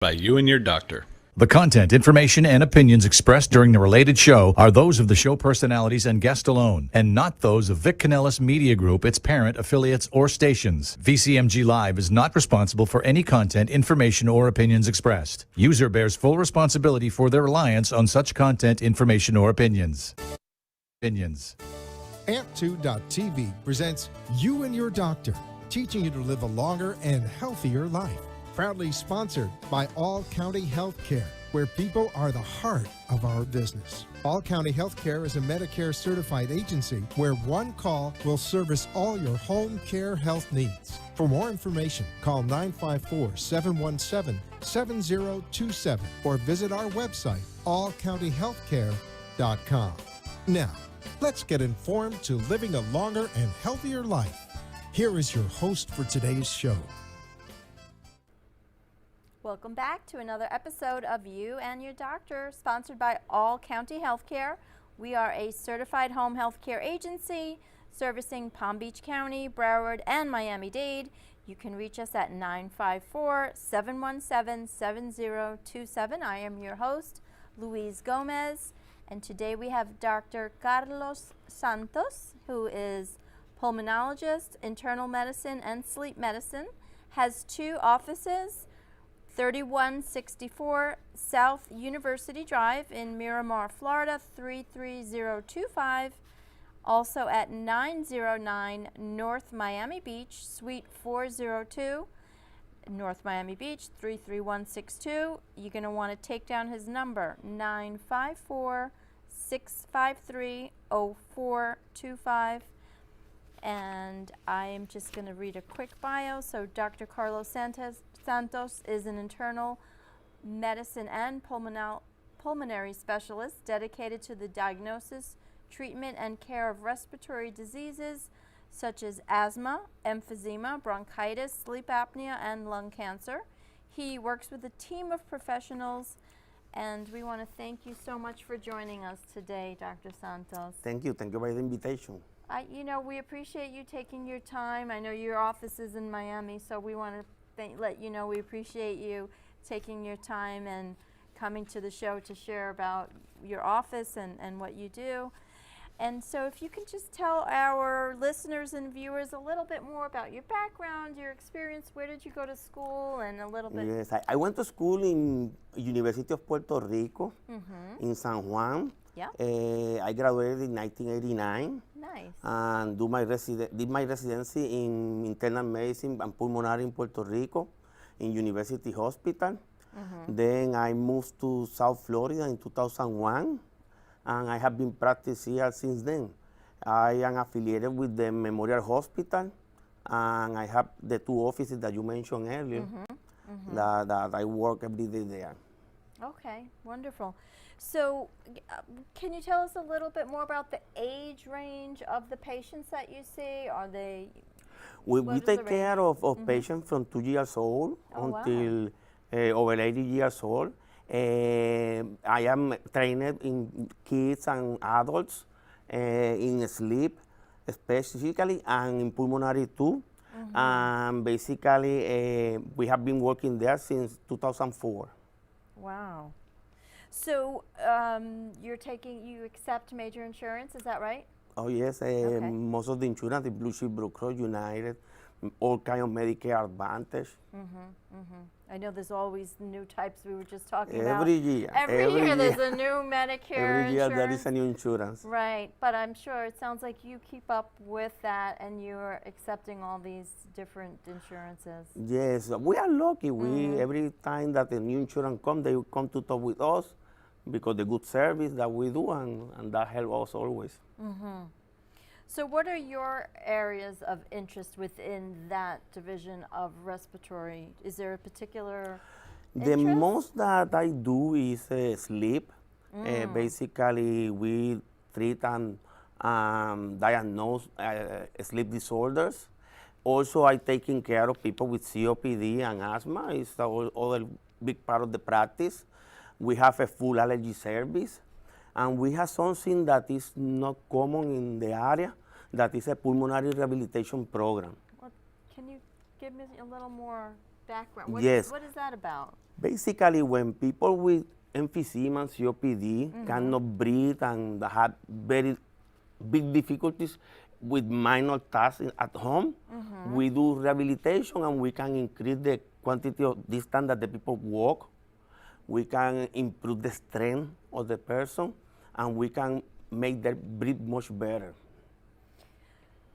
By you and your doctor. The content, information, and opinions expressed during the related show are those of the show personalities and guest alone, and not those of Vic Canellis Media Group, its parent, affiliates, or stations. VCMG Live is not responsible for any content, information, or opinions expressed. User bears full responsibility for their reliance on such content, information, or opinions. Amp2.tv presents You and Your Doctor, teaching you to live a longer and healthier life. Proudly sponsored by All County Healthcare, where people are the heart of our business. All County Healthcare is a Medicare certified agency where one call will service all your home care health needs. For more information, call 954-717-7027 or visit our website, allcountyhealthcare.com. Now, let's get informed to living a longer and healthier life. Here is your host for today's show. Welcome back to another episode of You and Your Doctor, sponsored by All County Healthcare. We are a certified home health care agency servicing Palm Beach County, Broward, and Miami-Dade. You can reach us at 954-717-7027. I am your host, Louise Gomez, and today we have Dr. Carlos Santos, who is pulmonologist, internal medicine, and sleep medicine, has 2 offices, 3164 South University Drive in Miramar, Florida, 33025. Also at 909 North Miami Beach, Suite 402, North Miami Beach, 33162. You're going to want to take down his number, 954-653-0425. And I am just going to read a quick bio. So Dr. Carlos Santos is an internal medicine and pulmonary specialist dedicated to the diagnosis, treatment, and care of respiratory diseases such as asthma, emphysema, bronchitis, sleep apnea, and lung cancer. He works with a team of professionals, and we want to thank you so much for joining us today, Dr. Santos. Thank you for the invitation. We appreciate you taking your time. I know your office is in Miami, so we want to let you know we appreciate you taking your time and coming to the show to share about your office and what you do. And so if you can just tell our listeners and viewers a little bit more about your background, your experience, where did you go to school, and a little bit. Yes, I went to school in University of Puerto Rico, in San Juan. Yeah. I graduated in 1989. Nice. And did my residency in internal medicine and pulmonary in Puerto Rico, in University Hospital. Then I moved to South Florida in 2001, and I have been practicing here since then. I am affiliated with the Memorial Hospital, and I have the 2 offices that you mentioned earlier that I work every day there. Okay, wonderful. So can you tell us a little bit more about the age range of the patients that you see? Are they... We take care of patients from 2 years old until over 80 years old. I am trained in kids and adults, in sleep specifically, and in pulmonary too. And basically, we have been working there since 2004. Wow. So you accept major insurance, is that right? Oh yes, Okay. most of the insurance, the Blue Shield, Blue Cross, United, all kind of Medicare Advantage. I know there's always new types we were just talking Every about. year. Every year there's a new Medicare Every year insurance. there is a new insurance. Right, but I'm sure it sounds like you keep up with that and you're accepting all these different insurances. Yes, we are lucky. Every time that a new insurance comes, they will come to talk with us because the good service that we do, and that helps us always. So what are your areas of interest within that division of respiratory? Is there a particular The interest? most that I do is sleep. Basically, we treat and diagnose sleep disorders. Also, I taking care of people with COPD and asthma. It's the other big part of the practice. We have a full allergy service. And we have something that is not common in the area, that is a pulmonary rehabilitation program. Well, can you give me a little more background? Yes. What is that about? Basically, when people with emphysema and COPD cannot breathe and have very big difficulties with minor tasks at home, we do rehabilitation and we can increase the quantity of distance that the people walk. We can improve the strength of the person and we can make them breathe much better.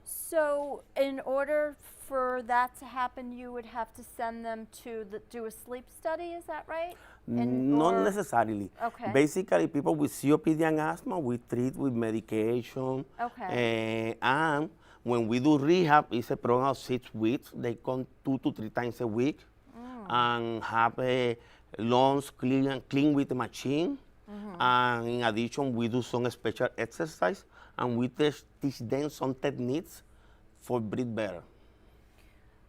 So, in order for that to happen, you would have to send them to do a sleep study. Is that right? Not necessarily. Okay. Basically, people with COPD and asthma, we treat with medication. Okay. And when we do rehab, it's a program of 6 weeks. They come 2 to 3 times a week and have a lungs clean with the machine. And in addition, we do some special exercise and we teach them some techniques for breathe better.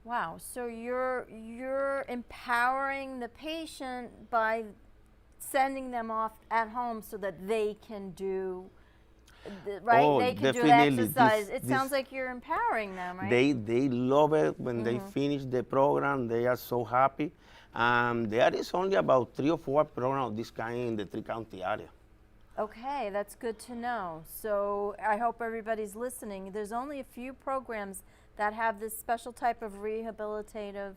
Wow. So you're empowering the patient by sending them off at home so that they can do right. Oh, they can do the definitely. exercise. It This- sounds like you're empowering them, right? They love it when they finish the program. They are so happy. There is only about 3 or 4 programs of this kind in the 3-county area. Okay, that's good to know. So I hope everybody's listening. There's only a few programs that have this special type of rehabilitative,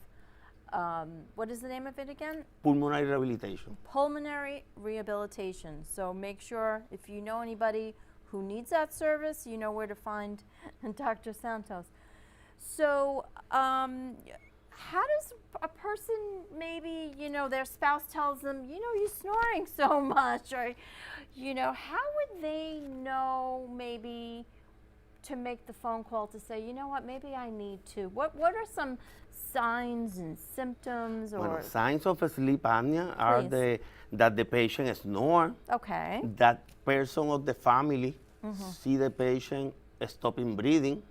what is the name of it again? Pulmonary rehabilitation. Pulmonary rehabilitation. So make sure if you know anybody who needs that service, you know where to find Dr. Santos. So how does a person maybe, their spouse tells them, you're snoring so much, or, how would they know maybe to make the phone call to say, you know what, maybe I need to? What are some signs and symptoms or? Well, signs of sleep apnea are that the patient snores, Okay. that person of the family see the patient stopping breathing.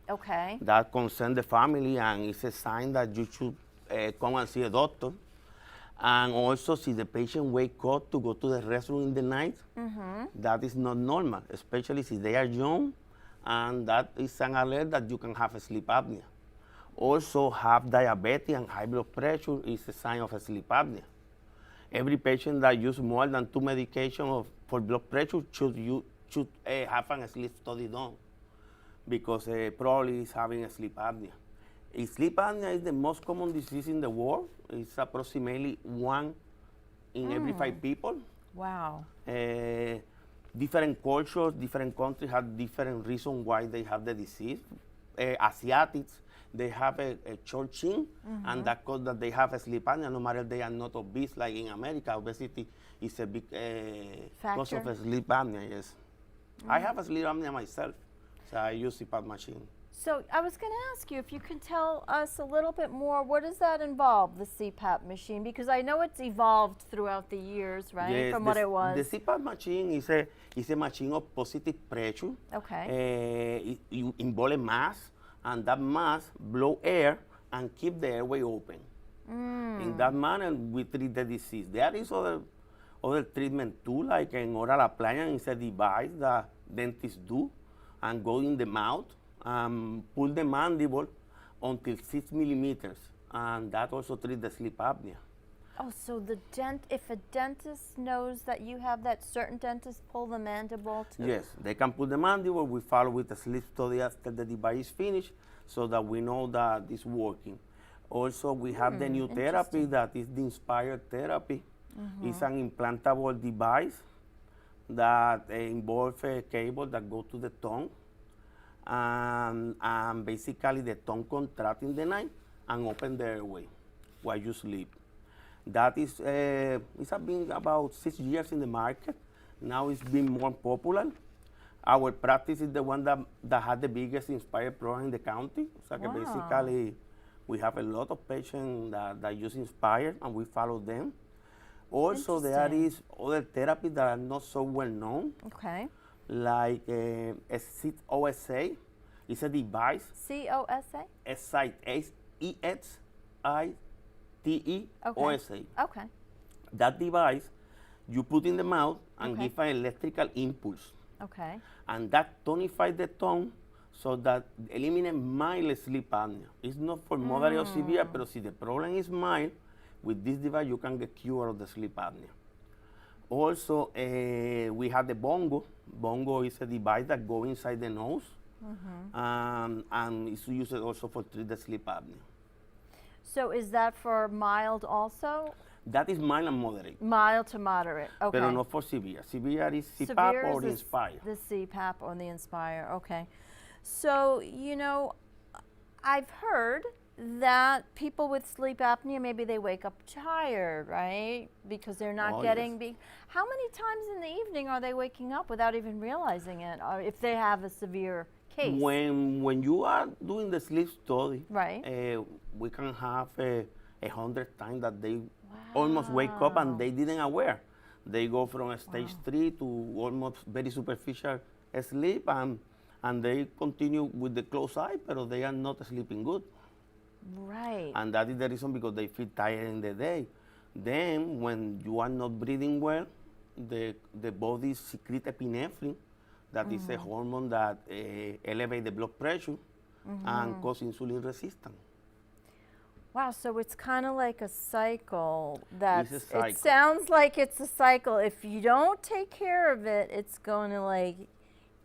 Okay. That concerns the family and it's a sign that you should come and see a doctor. And also, see the patient wake up to go to the restroom in the night, that is not normal, especially if they are young, and that is an alert that you can have a sleep apnea. Also, have diabetes and high blood pressure is a sign of a sleep apnea. Every patient that uses more than 2 medications for blood pressure should have a sleep study done, because probably is having a sleep apnea. Sleep apnea is the most common disease in the world. It's approximately 1 in every 5 people. Wow. Different cultures, different countries have different reasons why they have the disease. Asiatics, they have a short chin, and that causes that they have a sleep apnea, no matter they are not obese. Like in America, obesity is a big cause of a sleep apnea, yes. I have a sleep apnea myself, so I use CPAP machine. So I was going to ask you if you can tell us a little bit more, what does that involve, the CPAP machine? Because I know it's evolved throughout the years, right, Yes, from what it was. The CPAP machine is a machine of positive pressure. Okay. You involve a mask, and that mask blow air and keep the airway open. In that manner, we treat the disease. There is other treatment too, like an oral appliance is a device that dentists do and go in the mouth. Pull the mandible until 6 millimeters, and that also treats the sleep apnea. Oh, so if a dentist knows that you have that, certain dentists pull the mandible too? Yes, they can pull the mandible. We follow with the sleep study after the device is finished, so that we know that it's working. Also, we have the new therapy that is the Inspired therapy. It's an implantable device that involves a cable that goes to the tongue. And basically the tongue contract in the night and open the airway while you sleep. That is, it's been about 6 years in the market. Now it's been more popular. Our practice is the one that had the biggest Inspired program in the county. So basically, we have a lot of patients that use Inspired and we follow them. Also, there is other therapies that are not so well known. Okay. Like a OSA. It's a device. COSA? EXITE-OSA. Okay. That device, you put in the mouth and give an electrical impulse. Okay. And that tonifies the tongue so that eliminate mild sleep apnea. It's not for moderate or severe, but if the problem is mild, with this device you can get cured of the sleep apnea. Also, we have the bongo. Bongo is a device that goes inside the nose, and it's used also for treat the sleep apnea. So is that for mild also? That is mild and moderate, Mild to moderate. Okay. but not for severe. Severe is Severe CPAP or is Inspire. The CPAP or the Inspire. Okay. So, you know, I've heard that people with sleep apnea, maybe they wake up tired, right? Because they're not Oh, getting. yes. How many times in the evening are they waking up without even realizing it, or if they have a severe case? When you are doing the sleep study, Right. We can have 100 times that they almost wake up and they didn't aware. They go from a stage 3 to almost very superficial sleep, and they continue with the closed eye, but they are not sleeping good. Right. And that is the reason because they feel tired in the day. Then when you are not breathing well, the body secretes epinephrine, that is a hormone that elevates the blood pressure and causes insulin resistance. Wow, so it's kind of like a cycle. That's, It's a cycle. It sounds like it's a cycle. If you don't take care of it, it's going to like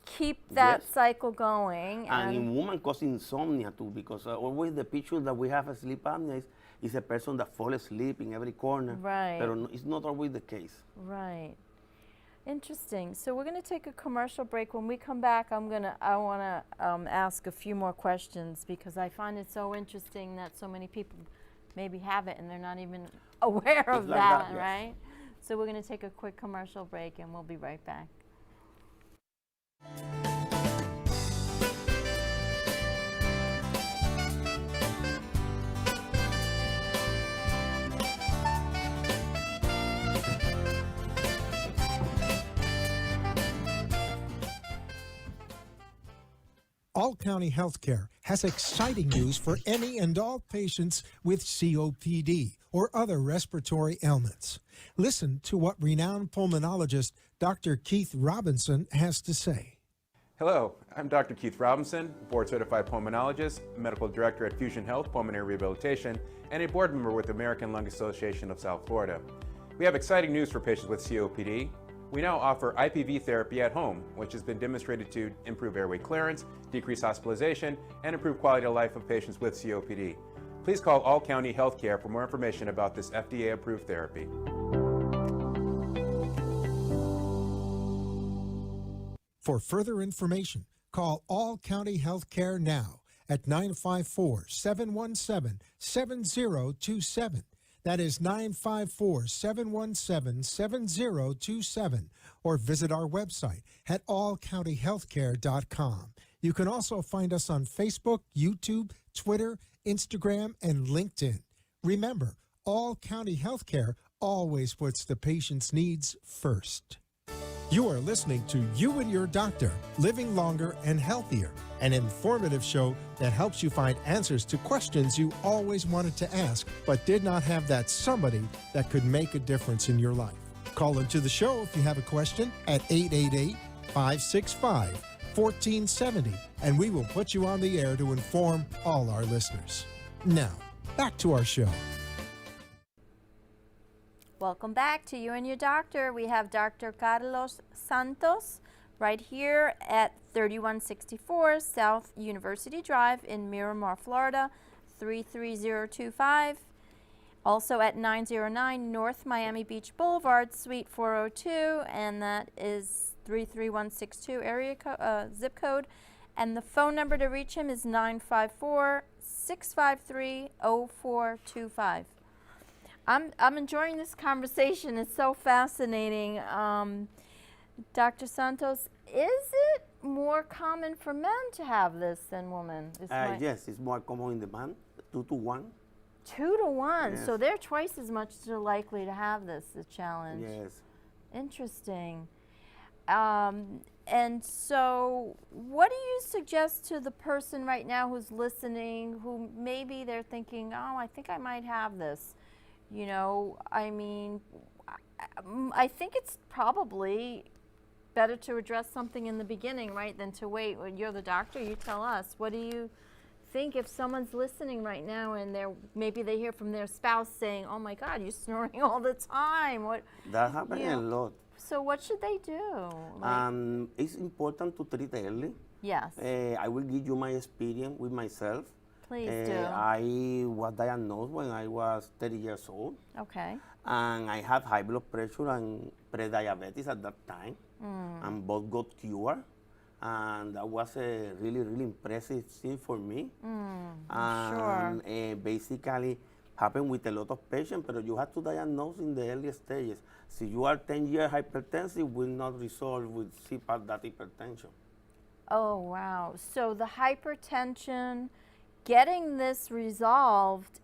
keep that Yes. cycle going. And in women cause insomnia too, because always the picture that we have of sleep apnea is a person that falls asleep in every corner. Right. But it's not always the case. Right. Interesting. So we're going to take a commercial break. When we come back, I want to ask a few more questions because I find it so interesting that so many people maybe have it and they're not even aware of It's like that, that, yes. right? So we're going to take a quick commercial break and we'll be right back. All County Healthcare has exciting news for any and all patients with COPD or other respiratory ailments. Listen to what renowned pulmonologist Dr. Keith Robinson has to say. Hello, I'm Dr. Keith Robinson, board-certified pulmonologist, medical director at Fusion Health Pulmonary Rehabilitation, and a board member with the American Lung Association of South Florida. We have exciting news for patients with COPD. We now offer IPV therapy at home, which has been demonstrated to improve airway clearance, decrease hospitalization, and improve quality of life of patients with COPD. Please call All County Healthcare for more information about this FDA-approved therapy. For further information, call All County Healthcare now at 954-717-7027. That is 954-717-7027, or visit our website at allcountyhealthcare.com. You can also find us on Facebook, YouTube, Twitter, Instagram, and LinkedIn. Remember, All County Healthcare always puts the patient's needs first. You are listening to You and Your Doctor, Living Longer and Healthier, an informative show that helps you find answers to questions you always wanted to ask but did not have that somebody that could make a difference in your life. Call into the show if you have a question at 888-565-1470, and we will put you on the air to inform all our listeners. Now, back to our show. Welcome back to You and Your Doctor. We have Dr. Carlos Santos right here at 3164 South University Drive in Miramar, Florida, 33025. Also at 909 North Miami Beach Boulevard, Suite 402, and that is 33162 zip code. And the phone number to reach him is 954-653-0425. I'm enjoying this conversation. It's so fascinating. Dr. Santos, is it more common for men to have this than women? Yes, it's more common in the man, 2 to 1. 2 to 1. Yes. So they're twice as much likely to have this challenge. Yes. Interesting. And so what do you suggest to the person right now who's listening, who maybe they're thinking, oh, I think I might have this? You know, I mean, I think it's probably better to address something in the beginning, right, than to wait. When you're the doctor, you tell us. What do you think if someone's listening right now and maybe they hear from their spouse saying, "Oh my God, you're snoring all the time"? What? That happens a lot. So what should they do? It's important to treat early. Yes. I will give you my experience with myself. Please do. I was diagnosed when I was 30 years old. Okay. And I had high blood pressure and pre-diabetes at that time. And both got cured. And that was a really, really impressive thing for me. Sure. Basically happened with a lot of patients, but you have to diagnose in the early stages. So you are 10-year hypertensive, will not resolve with CPAP that hypertension. Oh, wow. So the hypertension, getting this resolved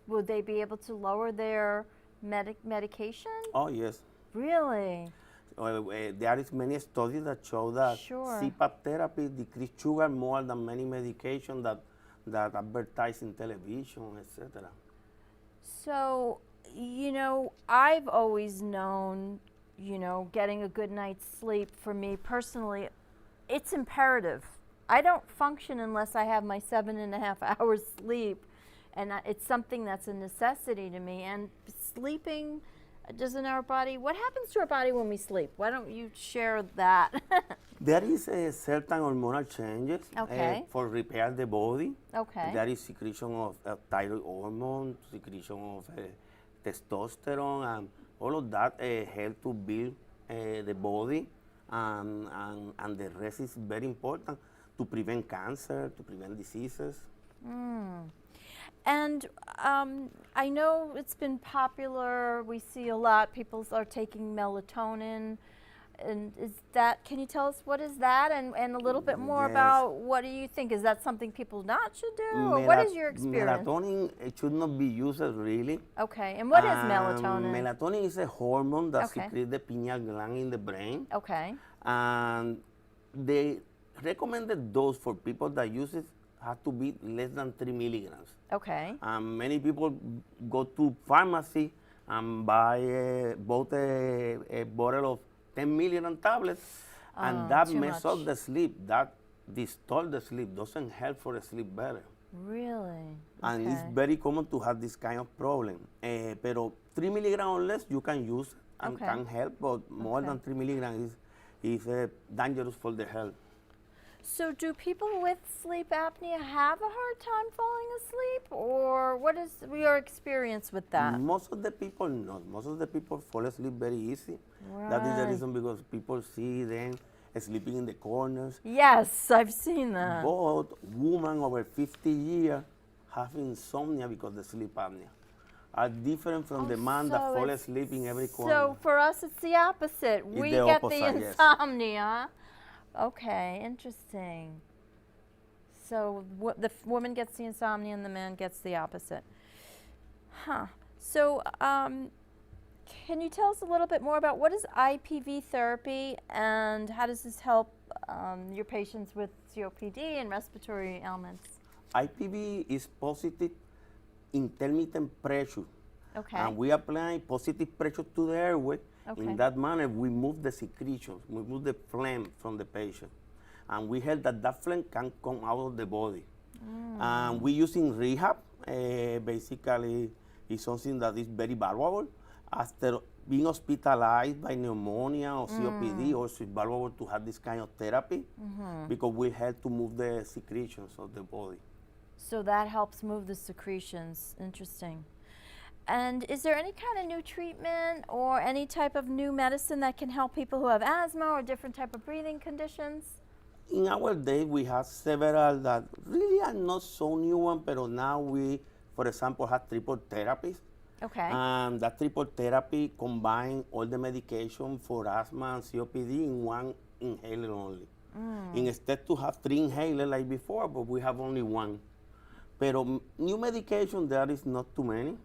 would they be able to lower their medication? Oh, yes. Really? There is many studies that show that Sure. CPAP therapy decrease sugar more than many medications that advertise in television, etc. So, I've always known, getting a good night's sleep for me personally, it's imperative. I don't function unless I have my 7.5 hours sleep, and it's something that's a necessity to me. And sleeping, doesn't our body, what happens to our body when we sleep? Why don't you share that? There is a certain hormonal changes Okay. For repair the body. Okay. There is secretion of thyroid hormone, secretion of testosterone, and all of that help to build the body, and the rest is very important to prevent cancer, to prevent diseases. And I know it's been popular. We see a lot. People are taking melatonin. And can you tell us what is that? And a little bit more Yes. about what do you think? Is that something people not should do? Or what is your experience? Melatonin should not be used really. Okay. And what is melatonin? Melatonin is a hormone that Okay. secretes the pineal gland in the brain. Okay. And the recommended dose for people that use it has to be less than 3 milligrams. Okay. Many people go to pharmacy and buy bought a bottle of 10 milligram tablets, and that too messes much. up the sleep. That distorts the sleep, doesn't help for the sleep better. Really? And it's Okay. very common to have this kind of problem. Pero 3 milligrams or less you can use and Okay. can help, but more Okay. than 3 milligrams is dangerous for the health. So do people with sleep apnea have a hard time falling asleep? Or what is your experience with that? Most of the people not. Most of the people fall asleep very easy. That is the Right. reason, because people see them sleeping in the corners. Yes, I've seen that. But women over 50 years have insomnia because of sleep apnea. Are different from the man that So fall it's- asleep in every corner. So for us, it's the opposite. We the get opposite, the yes. insomnia. Okay, interesting. So the woman gets the insomnia and the man gets the opposite. Huh. So can you tell us a little bit more about what is IPV therapy and how does this help your patients with COPD and respiratory ailments? IPV is positive intermittent pressure. Okay. And we apply positive pressure to the airway. Okay. In that manner, we move the secretions, we move the phlegm from the patient. And we help that phlegm can come out of the body. And we using rehab, basically, is something that is very valuable. After being hospitalized by pneumonia or COPD, also it's valuable to have this kind of therapy because we help to move the secretions of the body. So that helps move the secretions. Interesting. And is there any kind of new treatment or any type of new medicine that can help people who have asthma or different type of breathing conditions? In our day, we have several that really are not so new one, but now we, for example, have triple therapies. Okay. That triple therapy combine all the medication for asthma and COPD in one inhaler only. Instead to have 3 inhalers like before, but we have only one. Pero new medication, there is not too many.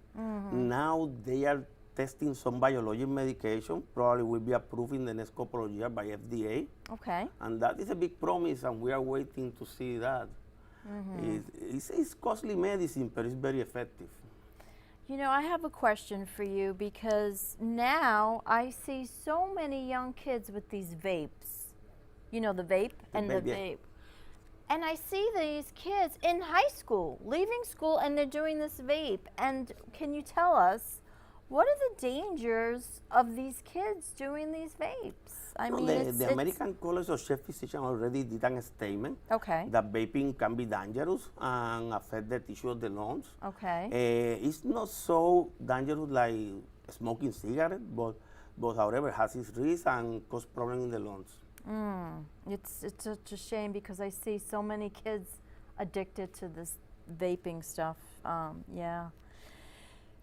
Now they are testing some biologic medication, probably will be approved in the next couple of years by FDA. Okay. And that is a big promise, and we are waiting to see that. It's costly medicine, but it's very effective. You know, I have a question for you because now I see so many young kids with these vapes. You know, the vape and the vape, yeah. vape. And I see these kids in high school, leaving school, and they're doing this vape. And can you tell us, what are the dangers of these kids doing these vapes? I No, mean, the American College of Chef Physicians already did a statement Okay. that vaping can be dangerous and affect the tissue of the lungs. Okay. It's not so dangerous like smoking cigarette, but however has its risks and cause problems in the lungs. It's such a shame because I see so many kids addicted to this vaping stuff. Yeah.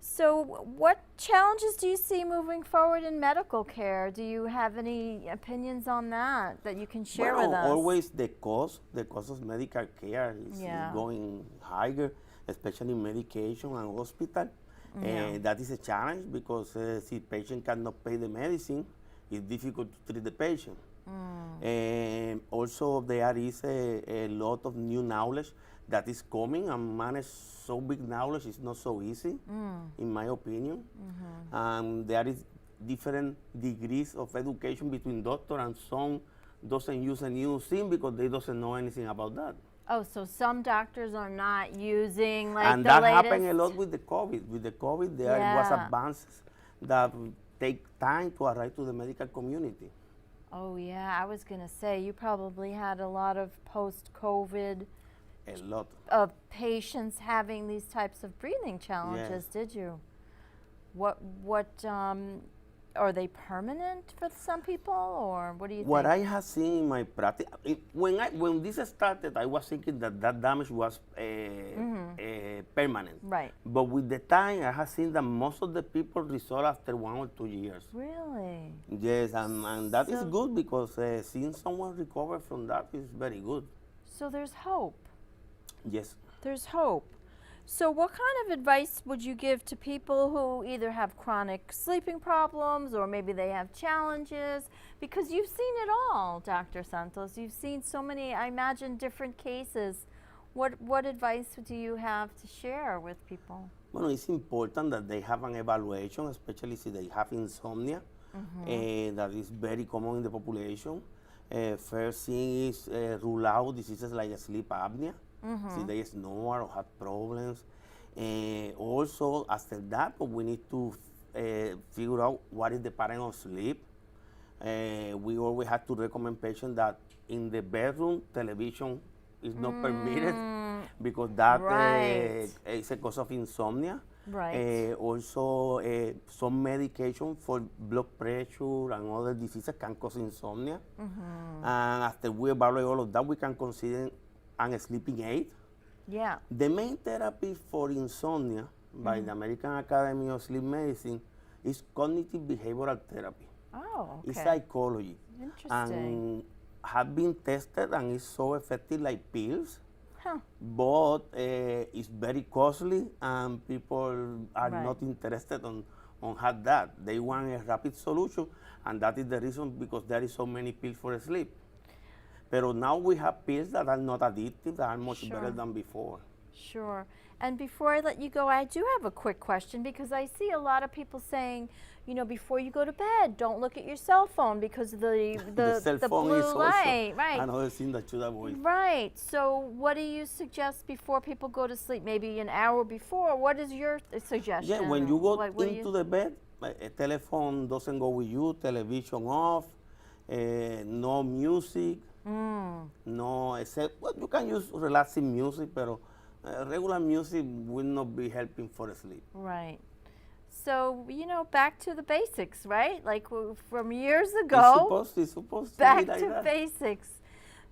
So what challenges do you see moving forward in medical care? Do you have any opinions on that you can share with us? Always the cost of medical care is Yeah. going higher, especially medication and hospital. That is a challenge because if patient cannot pay the medicine, it's difficult to treat the patient. And also there is a lot of new knowledge that is coming, and manage so big knowledge is not so easy, in my opinion. There is different degrees of education between doctors, and some doesn't use a new thing because they doesn't know anything about that. Oh, so some doctors are not using like And the that latest. happened a lot with the COVID. With the COVID, there was Yeah. advances that take time to arrive to the medical community. Oh yeah, I was gonna say you probably had a lot of post-COVID A lot. of patients having these types of breathing challenges, Yes. did you? What are they permanent for some people, or what do you What I think? have seen in my practice, when this started, I was thinking that damage was permanent. Right. But with the time, I have seen that most of the people resolve after 1 or 2 years. Really? Yes, and that is So- good because seeing someone recover from that is very good. So there's hope. Yes. There's hope. So what kind of advice would you give to people who either have chronic sleeping problems or maybe they have challenges? Because you've seen it all, Dr. Santos. You've seen so many, I imagine, different cases. What advice do you have to share with people? Well, it's important that they have an evaluation, especially if they have insomnia. That is very common in the population. First thing is rule out diseases like sleep apnea. See, they snore or have problems. Also, after that, we need to figure out what is the pattern of sleep. We always have to recommend patients that in the bedroom, television is not permitted because that Right. is a cause of insomnia. Right. Also, some medication for blood pressure and other diseases can cause insomnia. And after we evaluate all of that, we can consider a sleeping aid. Yeah. The main therapy for insomnia by the American Academy of Sleep Medicine is cognitive behavioral therapy. Oh, okay. It's psychology. Interesting. And have been tested and is so effective like pills, Huh. but it's very costly and people are Right. not interested on have that. They want a rapid solution, and that is the reason because there is so many pills for sleep. But now we have pills that are not addictive, that are much better Sure. than before. Sure. And before I let you go, I do have a quick question because I see a lot of people saying, you know, before you go to bed, don't look at your cell phone because of the cell the phone blue is also light. Right. another thing that should avoid. Right. So what do you suggest before people go to sleep? Maybe an hour before? What is your suggestion? Yeah, when you go What do into the bed, a telephone doesn't go with you, television off, no music, no, except, well, you can use relaxing music, but regular music will not be helping for sleep. Right. So, you know, back to the basics, right? Like from years ago. It's supposed to Back be like to that. basics.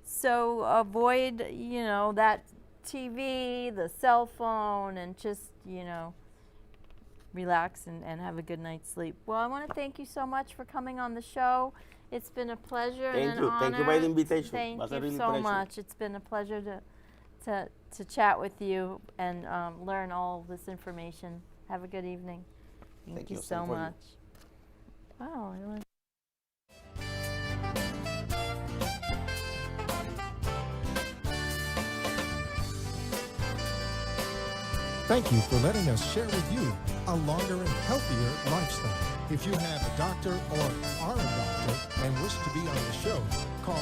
So avoid, you know, that TV, the cell phone, and just, you know, relax and have a good night's sleep. Well, I want to thank you so much for coming on the show. It's been a pleasure and Thank an you. honor. Thank you for the invitation. Thank Was a you really so pleasure. much. It's been a pleasure to chat with you and learn all this information. Have a good evening. Thank you you. so Same for you. much. Wow. I learned Thank you for letting us share with you a longer and healthier lifestyle. If you have a doctor or are a doctor and wish to be on the show, call